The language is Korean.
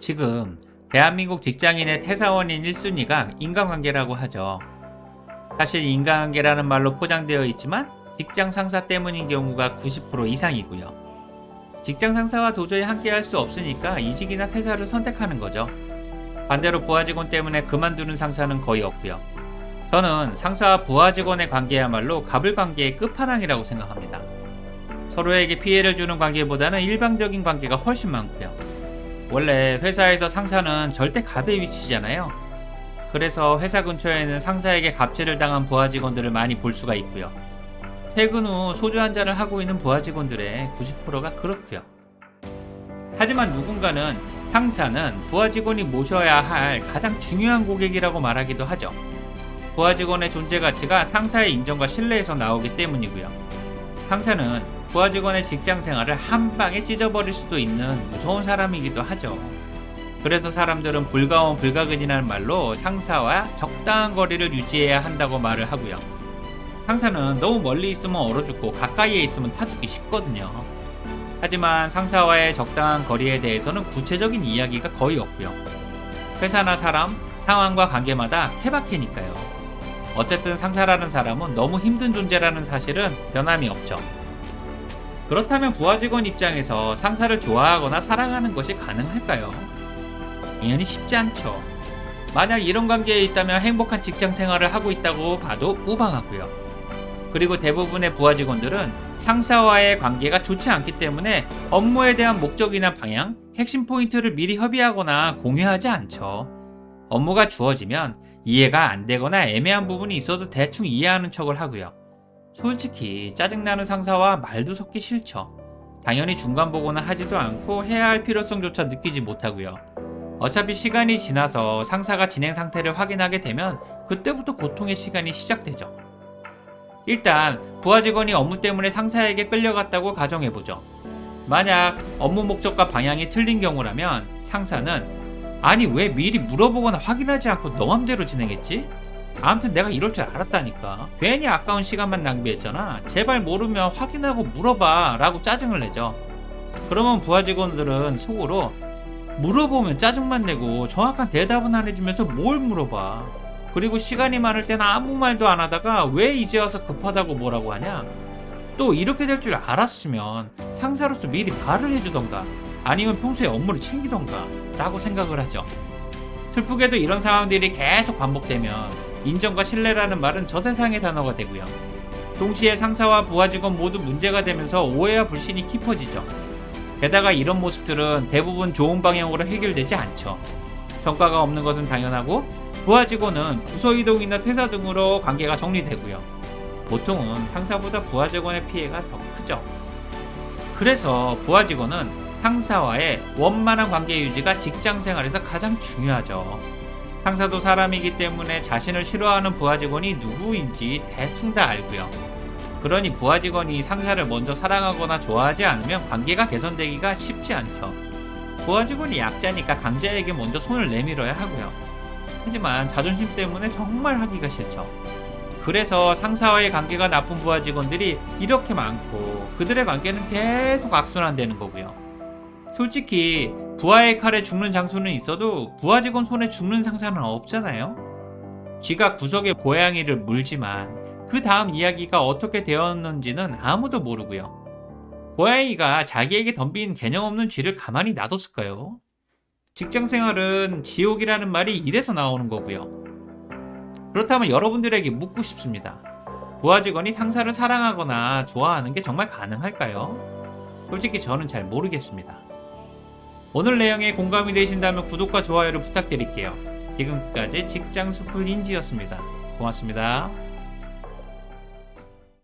지금 대한민국 직장인의 퇴사원인 1순위가 인간관계라고 하죠. 사실 인간관계라는 말로 포장되어 있지만 직장 상사 때문인 경우가 90% 이상이고요. 직장 상사와 도저히 함께할 수 없으니까 이직이나 퇴사를 선택하는 거죠. 반대로 부하 직원 때문에 그만두는 상사는 거의 없고요. 저는 상사와 부하 직원의 관계야말로 갑을 관계의 끝판왕이라고 생각합니다. 서로에게 피해를 주는 관계보다는 일방적인 관계가 훨씬 많고요. 원래 회사에서 상사는 절대 갑의 위치잖아요. 그래서 회사 근처에는 상사에게 갑질을 당한 부하 직원들을 많이 볼 수가 있고요. 퇴근 후 소주 한 잔을 하고 있는 부하 직원들의 90%가 그렇고요. 하지만 누군가는 상사는 부하 직원이 모셔야 할 가장 중요한 고객이라고 말하기도 하죠. 부하 직원의 존재 가치가 상사의 인정과 신뢰에서 나오기 때문이고요. 상사는 부하 직원의 직장 생활을 한 방에 찢어버릴 수도 있는 무서운 사람이기도 하죠. 그래서 사람들은 불가원 불가근이라는 말로 상사와 적당한 거리를 유지해야 한다고 말을 하고요. 상사는 너무 멀리 있으면 얼어 죽고 가까이에 있으면 타 죽기 쉽거든요. 하지만 상사와의 적당한 거리에 대해서는 구체적인 이야기가 거의 없고요. 회사나 사람, 상황과 관계마다 케바케니까요. 어쨌든 상사라는 사람은 너무 힘든 존재라는 사실은 변함이 없죠. 그렇다면 부하 직원 입장에서 상사를 좋아하거나 사랑하는 것이 가능할까요? 당연히 쉽지 않죠. 만약 이런 관계에 있다면 행복한 직장 생활을 하고 있다고 봐도 무방하고요. 그리고 대부분의 부하 직원들은 상사와의 관계가 좋지 않기 때문에 업무에 대한 목적이나 방향, 핵심 포인트를 미리 협의하거나 공유하지 않죠. 업무가 주어지면 이해가 안 되거나 애매한 부분이 있어도 대충 이해하는 척을 하고요. 솔직히 짜증나는 상사와 말도 섞기 싫죠. 당연히 중간 보고는 하지도 않고 해야 할 필요성조차 느끼지 못하고요. 어차피 시간이 지나서 상사가 진행 상태를 확인하게 되면 그때부터 고통의 시간이 시작되죠. 일단 부하 직원이 업무 때문에 상사에게 끌려갔다고 가정해보죠. 만약 업무 목적과 방향이 틀린 경우라면 상사는 아니 왜 미리 물어보거나 확인하지 않고 너 맘대로 진행했지? 아무튼 내가 이럴 줄 알았다니까. 괜히 아까운 시간만 낭비했잖아. 제발 모르면 확인하고 물어봐 라고 짜증을 내죠. 그러면 부하 직원들은 속으로 물어보면 짜증만 내고 정확한 대답은 안 해주면서 뭘 물어봐. 그리고 시간이 많을 때는 아무 말도 안 하다가 왜 이제 와서 급하다고 뭐라고 하냐? 또 이렇게 될 줄 알았으면 상사로서 미리 말을 해주던가 아니면 평소에 업무를 챙기던가 라고 생각을 하죠. 슬프게도 이런 상황들이 계속 반복되면 인정과 신뢰라는 말은 저세상의 단어가 되고요. 동시에 상사와 부하 직원 모두 문제가 되면서 오해와 불신이 깊어지죠. 게다가 이런 모습들은 대부분 좋은 방향으로 해결되지 않죠. 성과가 없는 것은 당연하고 부하 직원은 부서 이동이나 퇴사 등으로 관계가 정리되고요. 보통은 상사보다 부하 직원의 피해가 더 크죠. 그래서 부하 직원은 상사와의 원만한 관계 유지가 직장 생활에서 가장 중요하죠. 상사도 사람이기 때문에 자신을 싫어하는 부하 직원이 누구인지 대충 다 알고요. 그러니 부하 직원이 상사를 먼저 사랑하거나 좋아하지 않으면 관계가 개선되기가 쉽지 않죠. 부하 직원이 약자니까 강자에게 먼저 손을 내밀어야 하고요. 하지만 자존심 때문에 정말 하기가 싫죠. 그래서 상사와의 관계가 나쁜 부하 직원들이 이렇게 많고 그들의 관계는 계속 악순환되는 거고요. 솔직히 부하의 칼에 죽는 장수는 있어도 부하 직원 손에 죽는 상사는 없잖아요. 쥐가 구석에 고양이를 물지만 그 다음 이야기가 어떻게 되었는지는 아무도 모르고요. 고양이가 자기에게 덤빈 개념 없는 쥐를 가만히 놔뒀을까요? 직장 생활은 지옥이라는 말이 이래서 나오는 거고요. 그렇다면 여러분들에게 묻고 싶습니다. 부하 직원이 상사를 사랑하거나 좋아하는 게 정말 가능할까요? 솔직히 저는 잘 모르겠습니다. 오늘 내용에 공감이 되신다면 구독과 좋아요를 부탁드릴게요. 지금까지 직장 수풀 인지였습니다. 고맙습니다.